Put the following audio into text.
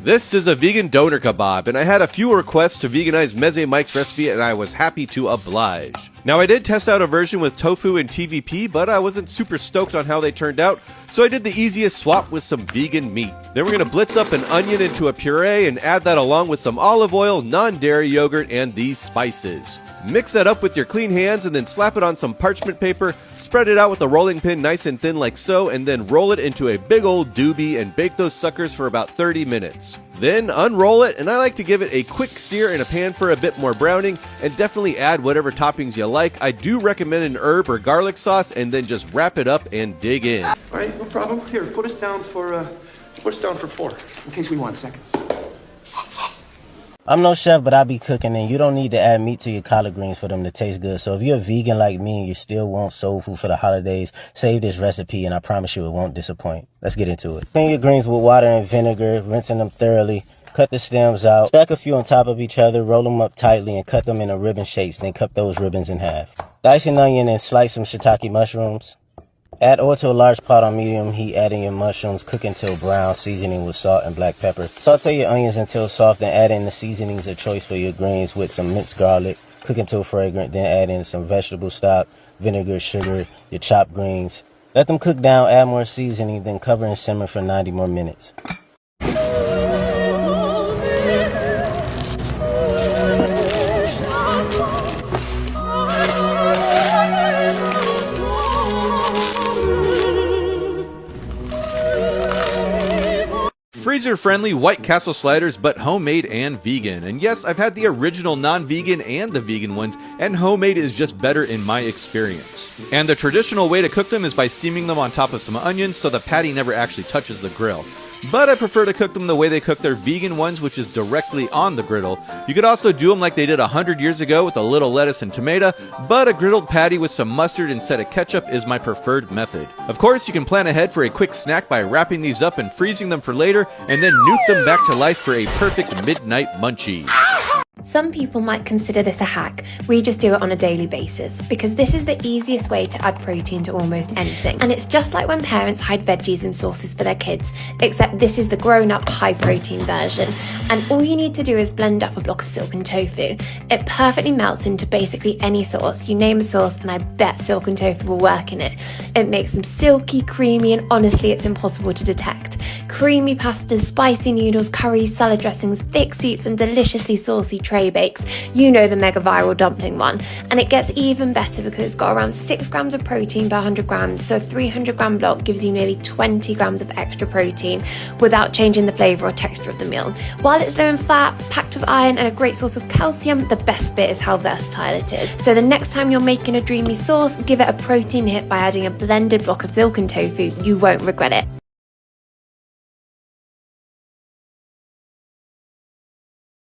This is a vegan doner kebab, and I had a few requests to veganize Meze Mike's recipe, and I was happy to oblige. Now, I did test out a version with tofu and TVP, but I wasn't super stoked on how they turned out, so I did the easiest swap with some vegan meat. Then we're going to blitz up an onion into a puree and add that along with some olive oil, non-dairy yogurt, and these spices. Mix that up with your clean hands and then slap it on some parchment paper, spread it out with a rolling pin nice and thin like so, and then roll it into a big old doobie and bake those suckers for about 30 minutes. Then unroll it, and I like to give it a quick sear in a pan for a bit more browning, and definitely add whatever toppings you like. I do recommend an herb or garlic sauce, and then just wrap it up and dig in. All right, no problem. Here, put us down for 4, in case we want seconds. I'm no chef, but I be cooking, and you don't need to add meat to your collard greens for them to taste good. So if you're a vegan like me and you still want soul food for the holidays, save this recipe, and I promise you it won't disappoint. Let's get into it. Clean your greens with water and vinegar, rinsing them thoroughly. Cut the stems out. Stack a few on top of each other, roll them up tightly, and cut them into ribbon shapes, then cut those ribbons in half. Dice an onion and slice some shiitake mushrooms. Add oil to a large pot on medium heat, adding your mushrooms, cook until brown, seasoning with salt and black pepper. Saute your onions until soft, then add in the seasonings of choice for your greens with some minced garlic. Cook until fragrant, then add in some vegetable stock, vinegar, sugar, your chopped greens. Let them cook down, add more seasoning, then cover and simmer for 90 more minutes. Freezer-friendly White Castle sliders, but homemade and vegan. And yes, I've had the original non-vegan and the vegan ones, and homemade is just better in my experience. And the traditional way to cook them is by steaming them on top of some onions so the patty never actually touches the grill. But I prefer to cook them the way they cook their vegan ones, which is directly on the griddle. You could also do them like they did 100 years ago with a little lettuce and tomato, but a griddled patty with some mustard instead of ketchup is my preferred method. Of course, you can plan ahead for a quick snack by wrapping these up and freezing them for later, and then nuke them back to life for a perfect midnight munchie. Some people might consider this a hack. We just do it on a daily basis because this is the easiest way to add protein to almost anything. And it's just like when parents hide veggies in sauces for their kids, except this is the grown-up high-protein version. And all you need to do is blend up a block of silken tofu. It perfectly melts into basically any sauce. You name a sauce and I bet silken tofu will work in it. It makes them silky, creamy, and honestly it's impossible to detect. Creamy pastas, spicy noodles, curries, salad dressings, thick soups, and deliciously saucy tray bakes. You know the mega viral dumpling one. And it gets even better because it's got around 6 grams of protein per 100 grams, so a 300 gram block gives you nearly 20 grams of extra protein without changing the flavour or texture of the meal. While it's low in fat, packed with iron, and a great source of calcium, the best bit is how versatile it is. So the next time you're making a dreamy sauce, give it a protein hit by adding a blended block of silken tofu. You won't regret it.